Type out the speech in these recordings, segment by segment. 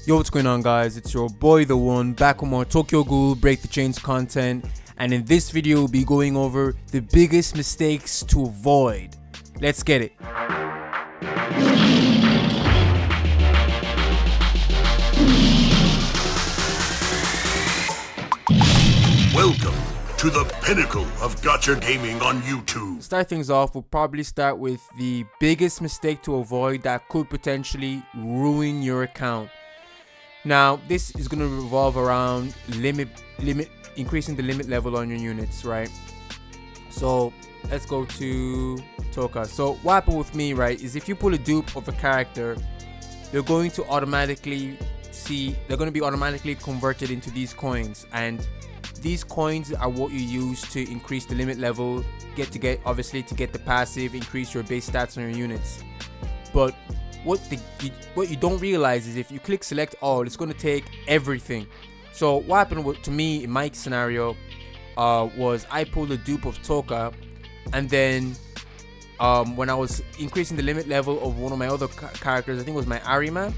Yo, what's going on, guys? It's your boy the one, back with more Tokyo Ghoul Break the Chains content, and in this video we'll be going over the biggest mistakes to avoid. Let's get it. Welcome to the pinnacle of Gacha gaming on YouTube. Start things off, we'll probably start with the biggest mistake to avoid that could potentially ruin your account. Now, this is going to revolve around increasing the limit level on your units, right? So let's go to Toka. So what happened with me, right, is if you pull a dupe of a character, they're going to be automatically converted into these coins, and these coins are what you use to increase the limit level, obviously to get the passive, increase your base stats on your units. But what you don't realize is if you click select all, it's going to take everything. So what happened to me in my scenario was I pulled a dupe of Toka, and then when I was increasing the limit level of one of my other characters, I think it was my Arima,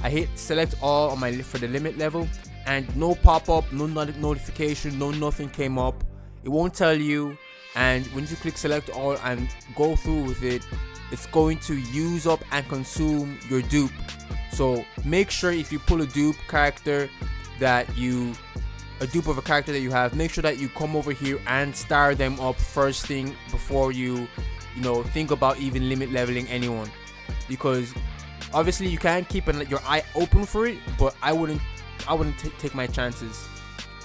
I hit select all for the limit level, and no pop-up, no notification, no nothing came up. It won't tell you, and when you click select all and go through with it, it's going to use up and consume your dupe. So make sure if you pull a dupe of a character that you have, make sure that you come over here and star them up first thing before you think about even limit leveling anyone, because obviously you can keep your eye open for it, but I wouldn't take my chances.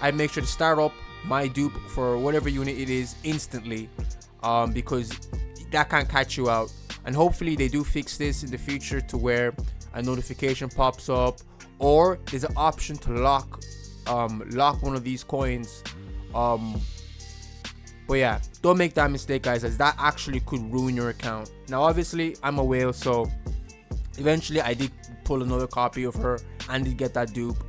I'd make sure to start up my dupe for whatever unit it is instantly, because that can't catch you out. And hopefully they do fix this in the future to where a notification pops up, or there's an option to lock one of these coins. But yeah, don't make that mistake, guys, as that actually could ruin your account. Now obviously I'm a whale, so eventually I did pull another copy of her and did get that dupe.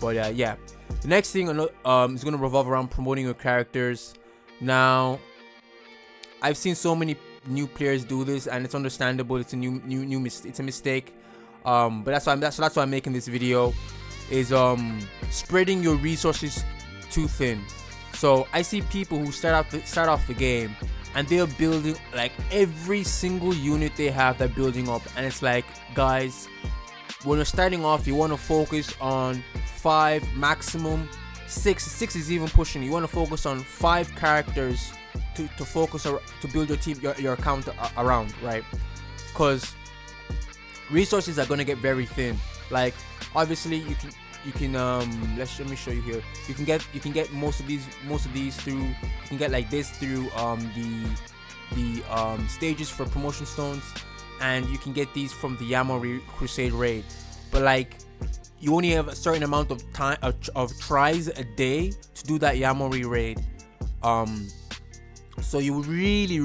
But yeah, the next thing is going to revolve around promoting your characters. Now I've seen so many new players do this, and it's understandable. It's a it's a mistake. But that's why I'm making this video, is spreading your resources too thin. So I see people who start off the game and they're building like every single unit they have, they're building up, and it's like, guys, when you're starting off, you want to focus on 5, maximum 6 is even pushing. You want to focus on 5 characters to build your team, your account around, right? Because resources are going to get very thin. Like obviously you can let me show you here. You can get most of these through, you can get like this through the stages for promotion stones, and you can get these from the Yamori Crusade raid. But like, you only have a certain amount of time of tries a day to do that Yamori raid. So you really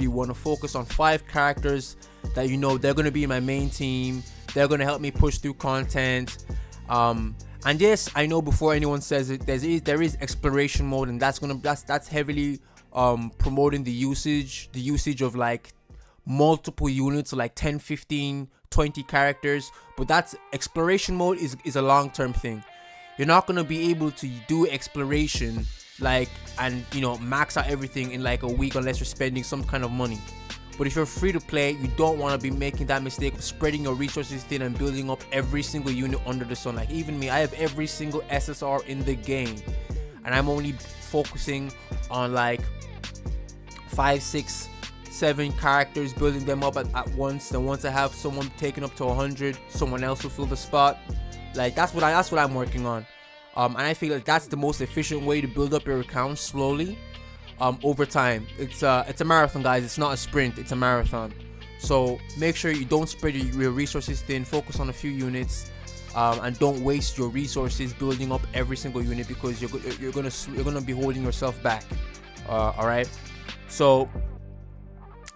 want to focus on 5 characters that they're going to be my main team. They're going to help me push through content. And yes, I know before anyone says it, there is exploration mode, and that's heavily promoting the usage of like multiple units, so like 10, 15, 20 characters. But that's exploration mode is a long-term thing. You're not going to be able to do exploration and max out everything in like a week unless you're spending some kind of money. But if you're free to play, you don't want to be making that mistake of spreading your resources thin and building up every single unit under the sun. Like even me, I have every single SSR in the game, and I'm only focusing on like 5, 6, 7 characters, building them up at once. Then once I have someone taken up to 100, someone else will fill the spot. Like that's what I'm working on. And I feel like that's the most efficient way to build up your account slowly, over time. It's a marathon, guys. It's not a sprint, it's a marathon. So make sure you don't spread your resources thin. Focus on a few units, and don't waste your resources building up every single unit, because you're gonna be holding yourself back. All right. So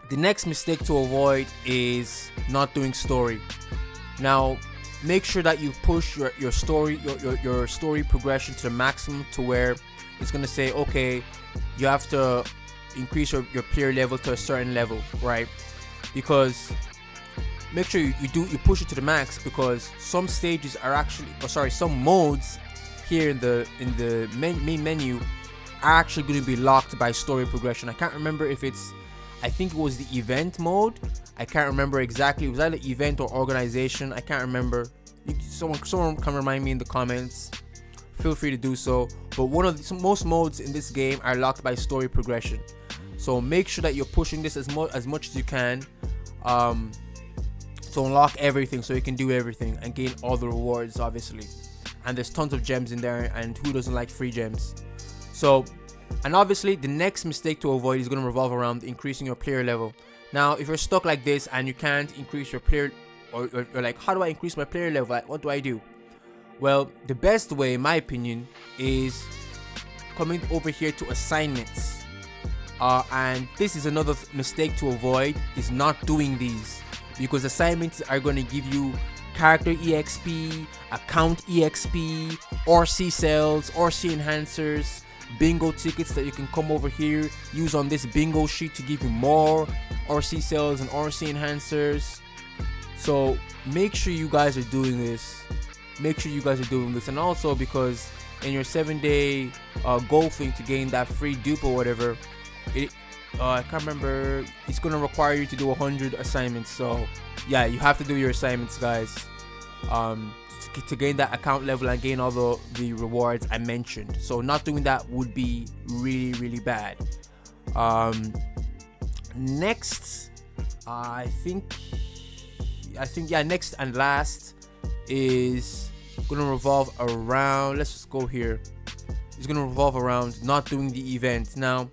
the next mistake to avoid is not doing story. Now make sure that you push your story progression to the maximum, to where it's gonna say, okay, you have to increase your player level to a certain level, right? Because make sure you push it to the max, because some stages are actually, some modes here in the main menu are actually going to be locked by story progression. I can't remember if it's, I think it was the event mode. I can't remember exactly. It was either event or organization. I can't remember. Someone can remind me in the comments. Feel free to do so. But most modes in this game are locked by story progression. So make sure that you're pushing this as much as you can to unlock everything, so you can do everything and gain all the rewards, obviously. And there's tons of gems in there, and who doesn't like free gems? So, and obviously the next mistake to avoid is going to revolve around increasing your player level. Now, if you're stuck like this and you can't increase your player, or you're like, how do I increase my player level? What do I do? Well, the best way, in my opinion, is coming over here to assignments. And this is another mistake to avoid, is not doing these, because assignments are going to give you character EXP, account EXP, RC cells, RC enhancers, bingo tickets that you can come over here, use on this bingo sheet to give you more RC cells and RC enhancers. So make sure you guys are doing this. And also, because in your 7-day goal thing to gain that free dupe or whatever, I can't remember, it's gonna require you to do 100 assignments. So yeah, you have to do your assignments, guys, to gain that account level and gain all the rewards I mentioned. So not doing that would be really bad. Next, I think next and last is gonna revolve around, let's just go here, it's gonna revolve around not doing the event. Now,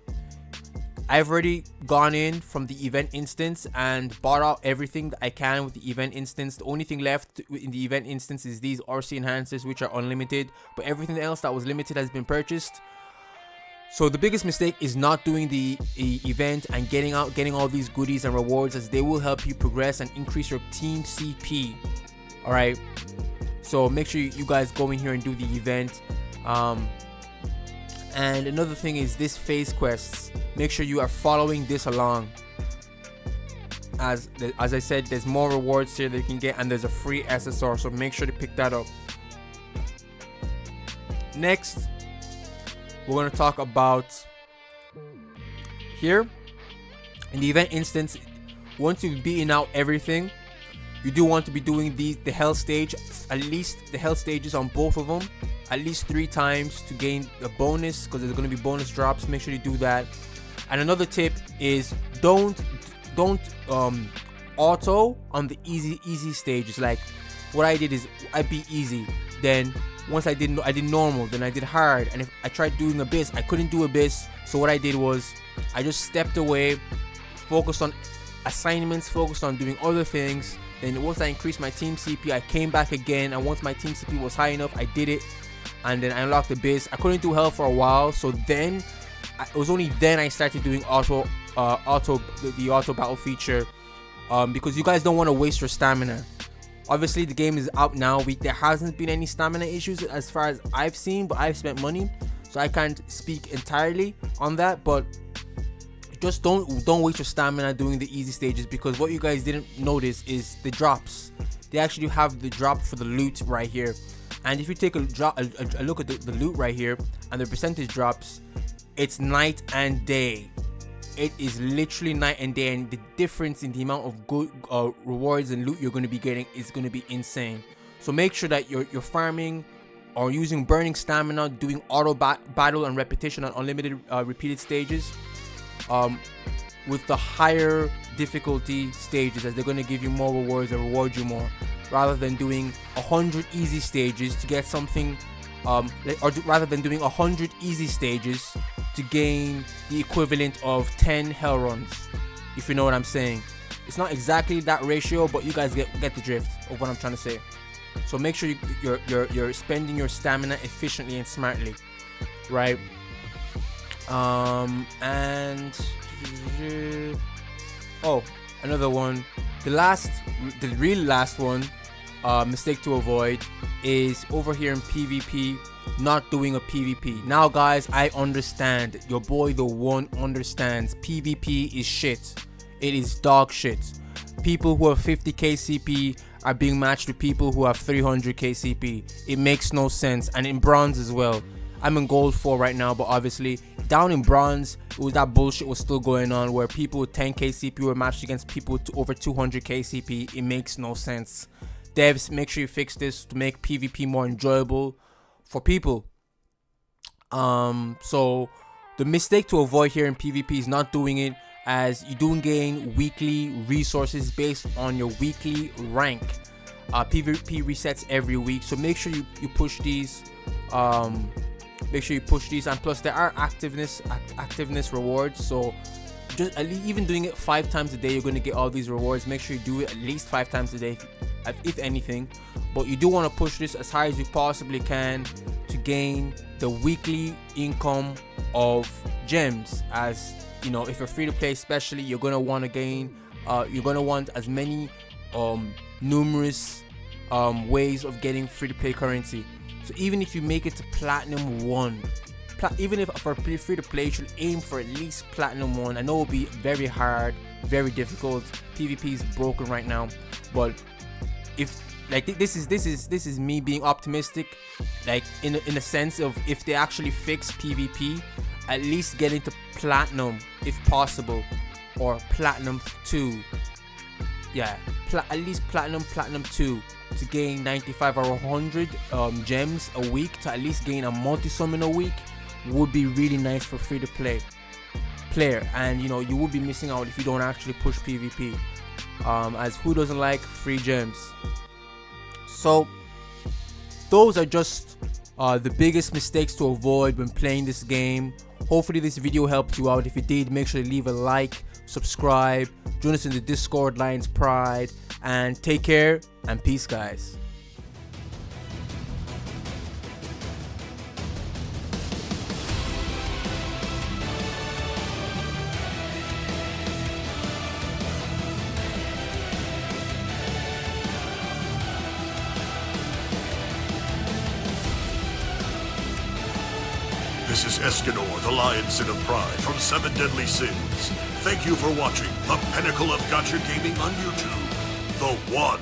I've already gone in from the event instance and bought out everything that I can with the event instance. The only thing left in the event instance is these RC enhancers, which are unlimited, but everything else that was limited has been purchased. So the biggest mistake is not doing the event and getting all these goodies and rewards, as they will help you progress and increase your team CP. All right, so make sure you guys go in here and do the event. And another thing is this phase quests. Make sure you are following this along. As I said, there's more rewards here that you can get, and there's a free SSR, so make sure to pick that up. Next, we're going to talk about here in the event instance. Once you've beaten out everything, you do want to be doing the hell stage, at least the hell stages on both of them, at least 3 times to gain a bonus, because there's going to be bonus drops. Make sure you do that. And another tip is don't auto on the easy stages. Like what I did is I beat easy, then once I did normal, then I did hard, and if I tried doing abyss, I couldn't do abyss. So what I did was I just stepped away, focused on assignments, focused on doing other things. Then once I increased my team CP, I came back again, and once my team CP was high enough, I did it, and then I unlocked the abyss. I couldn't do hell for a while, so then it was only then I started doing the auto battle feature, because you guys don't want to waste your stamina. Obviously the game is out now. There hasn't been any stamina issues as far as I've seen, but I've spent money, so I can't speak entirely on that. But just don't waste your stamina doing the easy stages, because what you guys didn't notice is the drops. They actually have the drop for the loot right here, and if you take a look at the loot right here and the percentage drops, it's night and day. It is literally night and day, and the difference in the amount of good rewards and loot you're going to be getting is going to be insane. So make sure that you're farming or using burning stamina, doing auto battle and repetition on unlimited repeated stages, with the higher difficulty stages, as they're going to give you more rewards and reward you more, rather than doing 100 easy stages to get something, rather than doing 100 easy stages to gain the equivalent of 10 hell runs, if you know what I'm saying. It's not exactly that ratio, but you guys get the drift of what I'm trying to say. So make sure you're spending your stamina efficiently and smartly, right? And oh, another one, the real last one, mistake to avoid is over here in PvP, not doing a PvP. Now guys, I understand, your boy the one understands, PvP is shit. It is dog shit. People who have 50 KCP are being matched with people who have 300 KCP. It makes no sense. And in bronze as well. I'm in gold 4 right now, but obviously down in bronze, it was that bullshit was still going on where people with 10 KCP were matched against people with over 200 KCP. It makes no sense. Devs, make sure you fix this to make PvP more enjoyable for people. So the mistake to avoid here in PvP is not doing it, as you do gain weekly resources based on your weekly rank. PvP resets every week, so make sure you push these. Make sure you push these, and plus there are activeness rewards. So just even doing it 5 times a day, you're going to get all these rewards. Make sure you do it at least 5 times a day, if anything. But you do want to push this as high as you possibly can to gain the weekly income of gems. As you know, if you're free to play, especially, you're gonna want to gain. You're gonna want as many numerous ways of getting free to play currency. So even if you make it to platinum 1, even if for free to play, you should aim for at least platinum 1. I know it'll be very hard, very difficult. PvP is broken right now, but if like this is me being optimistic, like in a sense of if they actually fix PvP, at least get into platinum if possible, or platinum 2. Yeah, at least platinum 2 to gain 95 or 100 gems a week, to at least gain a multi-summon a week would be really nice for free to play player. And you know, you would be missing out if you don't actually push PvP, as who doesn't like free gems? So those are just the biggest mistakes to avoid when playing this game. Hopefully this video helped you out. If it did, make sure to leave a like, subscribe, join us in the Discord, Lions Pride, and take care and peace, guys. This is Escanor, the Lion Sin of Pride from 7 Deadly Sins. Thank you for watching the pinnacle of Gacha gaming on YouTube, The One.